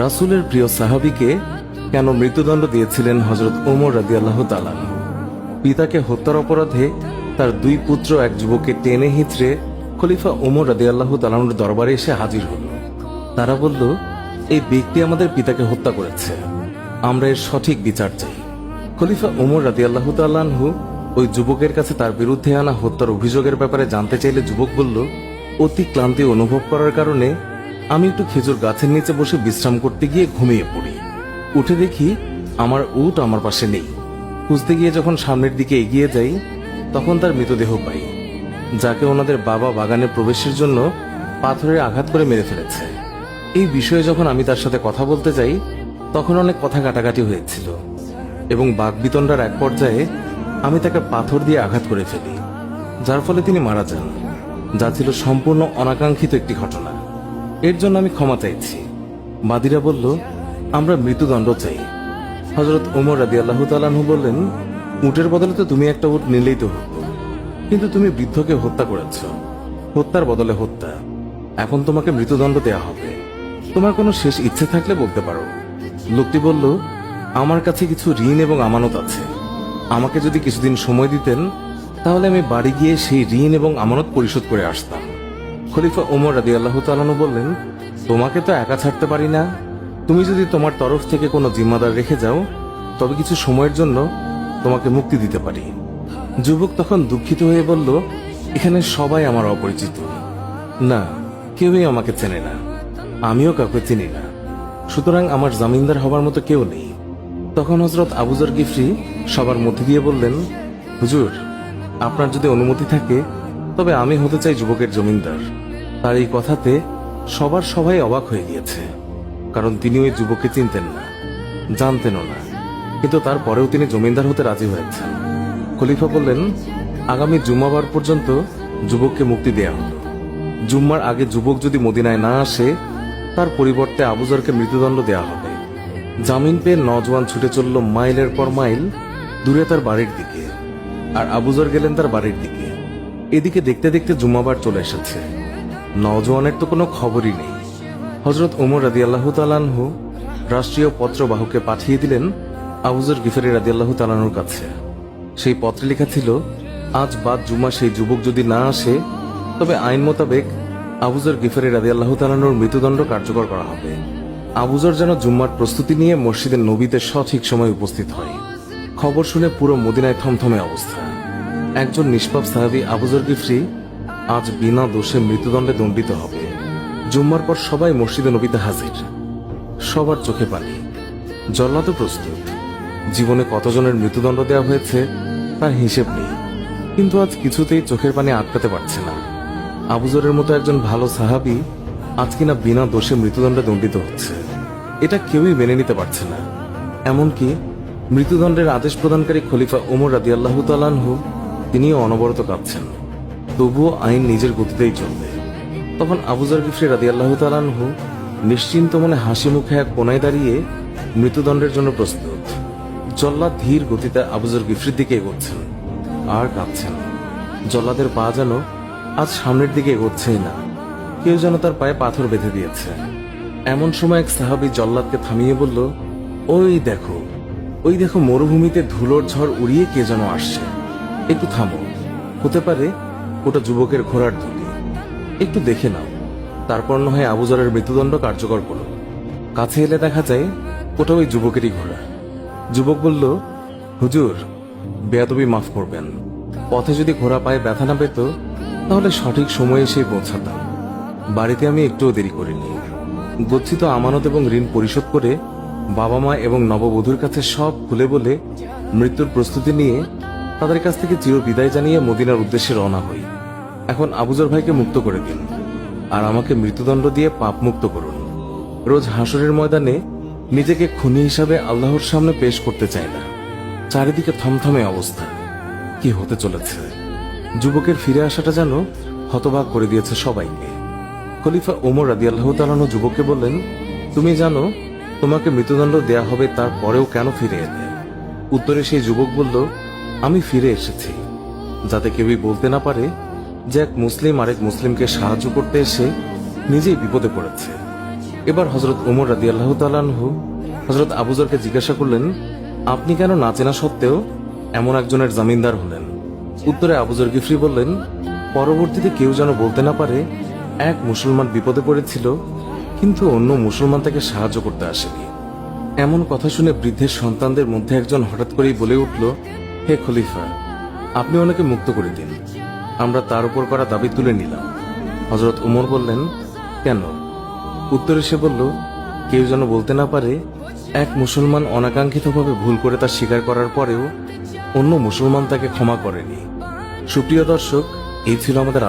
রাসূলের প্রিয় সাহাবীকে কেন মৃত্যুদণ্ড দিয়েছিলেন হযরত ওমর রাদিয়াল্লাহু তাআলা আনহু? পিতাকে হত্যার অপরাধে তার দুই পুত্র এক যুবককে টেনে হিঁচড়ে খলিফা ওমর রাদিয়াল্লাহু তাআলা আনহুর দরবারে এসে হাজির হল। তারা বলল, এই ব্যক্তি আমাদের পিতাকে হত্যা করেছে, আমরা এর সঠিক বিচার চাই। খলিফা ওমর রাদিয়াল্লাহু তাআলা আনহু ওই যুবকের কাছে তার বিরুদ্ধে আনা হত্যার অভিযোগের ব্যাপারে জানতে চাইলে যুবক বলল, অতি ক্লান্তি অনুভব করার কারণে আমি একটু খেজুর গাছের নিচে বসে বিশ্রাম করতে গিয়ে ঘুমিয়ে পড়ি। উঠে দেখি আমার উট আমার পাশে নেই। খুঁজতে গিয়ে যখন সামনের দিকে এগিয়ে যাই তখন তার মৃতদেহ পাই, যাকে ওনাদের বাবা বাগানে প্রবেশের জন্য পাথরের আঘাত করে মেরে ফেলেছে। এই বিষয়ে যখন আমি তার সাথে কথা বলতে যাই তখন অনেক কথা কাটাকাটি হয়েছিল এবং বাকবিতণ্ডার এক পর্যায়ে আমি তাকে পাথর দিয়ে আঘাত করে ফেলি, যার ফলে তিনি মারা যান, যা ছিল সম্পূর্ণ অনাকাঙ্ক্ষিত একটি ঘটনা। এর জন্য আমি ক্ষমা চাইছি। বাদীরা বলল, আমরা মৃত্যুদণ্ড চাই। হযরত ওমর রাদিয়াল্লাহু তাআলা আনহু বললেন, উটের বদলে তো তুমি একটা উট নিলেই তো হতো, কিন্তু তুমি বৃদ্ধকে হত্যা করেছ, হত্যার বদলে হত্যা। এখন তোমাকে মৃত্যুদণ্ড দেয়া হবে। তোমার কোনো শেষ ইচ্ছে থাকলে বলতে পারো। লোকটি বলল, আমার কাছে কিছু ঋণ এবং আমানত আছে। আমাকে যদি কিছুদিন সময় দিতেন তাহলে আমি বাড়ি গিয়ে সেই ঋণ এবং আমানত পরিশোধ করে আসতাম। খলিফা ওমর রাদিয়াল্লাহু তাআলা আনহু বললেন, তোমাকে তো একা ছাড়তে পারি না। তুমি যদি তোমার তরফ থেকে কোনো জিম্মাদার রেখে যাও তবে কিছু সময়ের জন্য তোমাকে মুক্তি দিতে পারি। যুবক তখন দুঃখিত হয়ে বলল, এখানে সবাই আমার অপরিচিত, না কেউই আমাকে চেনে না, আমিও কাউকে চিনি না, সুতরাং আমার জামিনদার হবার মতো কেউ নেই। তখন হযরত আবু যর গিফরি সবার মধ্যে দিয়ে বললেন, হুজুর, আপনার যদি অনুমতি থাকে তবে আমি হতে চাই যুবকের জমিনদার। তার এই কথাতে সবাই অবাক হয়ে গিয়েছে, কারণ তিনি ওই যুবককে চিনতেন না, জানতেনও না, কিন্তু তারপরেও তিনি জমিনদার হতে রাজি হয়েছেন। খলিফা বললেন, আগামী জুম্মাবার পর্যন্ত যুবককে মুক্তি দেয়া হলো। জুম্মার আগে যুবক যদি মদিনায় না আসে তার পরিবর্তে আবু যরকে মৃত্যুদণ্ড দেয়া হবে। জামিন পেয়ে নওজোয়ান ছুটে চলল মাইলের পর মাইল দূরে তার বাড়ির দিকে, আর আবু যর গেলেন তার বাড়ির দিকে। এদিকে দেখতে দেখতে জুম্মাবার চলে এসেছে। নওজোয়ানের তো কোনো খবরই নেই। হযরত ওমর রাদিয়াল্লাহু তাআলা আনহু রাষ্ট্রীয় পত্রবাহকে পাঠিয়ে দিলেন আবু যর গিফরি রাদিয়াল্লাহু তাআলা আনহুর কাছে। সেই পত্রে লেখা ছিল, আজ বাদ জুমা সেই যুবক যদি না আসে তবে আইন মোতাবেক আবু যর গিফরি রাদিয়াল্লাহু তাআলা আনহুর মৃত্যুদণ্ড কার্যকর করা হবে। আবু যর যেন জুম্মার প্রস্তুতি নিয়ে মসজিদে নবীতে সঠিক সময় উপস্থিত হয়। খবর শুনে পুরো মদিনায় থমথমে অবস্থা। একজন নিষ্পাপ সাহাবী আবু যর গিফরি আজ বিনা দোষে মৃত্যুদণ্ডে দণ্ডিত হবে। জুম্মার পর সবাই মসজিদে নবীতে হাজির, সবার চোখে পানি। জল্লাদও প্রস্তুত। জীবনে কতজনের মৃত্যুদণ্ড দেওয়া হয়েছে তার হিসেব নেই, কিন্তু আজ কিছুতেই চোখের পানি আটকাতে পারছে না। আবু যরের মতো একজন ভালো সাহাবী আজ কিনা বিনা দোষে মৃত্যুদণ্ডে দণ্ডিত হচ্ছে, এটা কেউই মেনে নিতে পারছে না। এমনকি মৃত্যুদণ্ডের আদেশ প্রদানকারী খলিফা ওমর রাদিয়াল্লাহু তাআলা আনহু তিনিও অনবরত কাঁদছেন, তবুও আইন নিজের গতিতেই চলবে। তখন আবু যর গিফরি রাদিয়াল্লাহু তাআলা আনহু নিশ্চিন্ত মনে হাসি মুখে এক কোনায় দাঁড়িয়ে মৃত্যুদণ্ডের জন্য প্রস্তুত। জল্লাদ ধীর গতিতে আবু যর গিফরির দিকে এগোচ্ছেন আর কাঁদছেন। জল্লাদের পা যেন আজ সামনের দিকে এগোচ্ছেই না, কেউ যেন তার পায়ে পাথর বেঁধে দিয়েছে। এমন সময় এক সাহাবী জল্লাদকে থামিয়ে বলল, ওই দেখো মরুভূমিতে ধুলোর ঝড় উড়িয়ে কে যেন আসছে, একটু থামো, হতে পারে ওটা যুবকের ঘোড়ার ধুলি, একটু দেখে নাও, তারপর না হয় আবু যরের মৃত্যুদণ্ড কার্যকর করো। কাছে এলে দেখা যায় ওটা ওই যুবকেরই ঘোড়া। যুবক বলল, হুজুর, বেয়াদবি মাফ করবেন, পথে যদি ঘোড়া পায়ে ব্যথা না পেত তাহলে সঠিক সময়ে এসে পৌঁছাতাম। বাড়িতে আমি একটুও দেরি করিনি। গচ্ছিত আমানত এবং ঋণ পরিশোধ করে বাবা মা এবং নববধূর কাছে সব খুলে বলে মৃত্যুর প্রস্তুতি নিয়ে তাদের কাছ থেকে চির বিদায় জানিয়ে মদিনার উদ্দেশ্যে রওনা হই। এখন আবু যর ভাইকে মুক্ত করে দিন আর আমাকে মৃত্যুদণ্ড দিয়ে পাপ মুক্ত করুন। রোজ হাসরের ময়দানে নিজেকে খুনি হিসাবে আল্লাহর সামনে পেশ করতে চাই না। চারিদিকে থমথমে অবস্থা, কি হতে চলেছে? যুবকের ফিরে আসাটা যেন হতবাক করে দিয়েছে সবাইকে। খলিফা ওমর রাদিয়াল্লাহু তাআলা আনহু যুবককে বললেন, তুমি জানো তোমাকে মৃত্যুদণ্ড দেয়া হবে, তারপরেও কেন ফিরে এলে? উত্তরে সেই যুবক বলল, আমি ফিরে এসেছি যাতে কেউই বলতে না পারে যে এক মুসলিম আরেক মুসলিমকে সাহায্য করতে এসে নিজেই বিপদে পড়েছে। এবার হজরত ওমর রাদিয়াল্লাহু তাআলা আনহু হজরত আবু যরকে জিজ্ঞাসা করলেন, আপনি কেন না চেনা সত্ত্বেও এমন একজনের জামিনদার হলেন? উত্তরে আবু যর গিফরি বললেন, পরবর্তীতে কেউ যেন বলতে না পারে এক মুসলমান বিপদে পড়েছিল, কিন্তু অন্য মুসলমান তাকে সাহায্য করতে আসেনি। এমন কথা শুনে বৃদ্ধের সন্তানদের মধ্যে একজন হঠাৎ করেই বলে উঠল, হে খলিফা, আপনি ওনাকে মুক্ত করে দিন, আমরা তার উপর করা দাবি তুলে নিলাম। হজরত উমর বললেন, কেন? উত্তরে সে বলল, কেউ যেন বলতে না পারে এক মুসলমান অনাকাঙ্ক্ষিতভাবে ভুল করে তা স্বীকার করার পরেও অন্য মুসলমান তাকে ক্ষমা করেনি। সুপ্রিয় দর্শক, এই ছিল আমাদের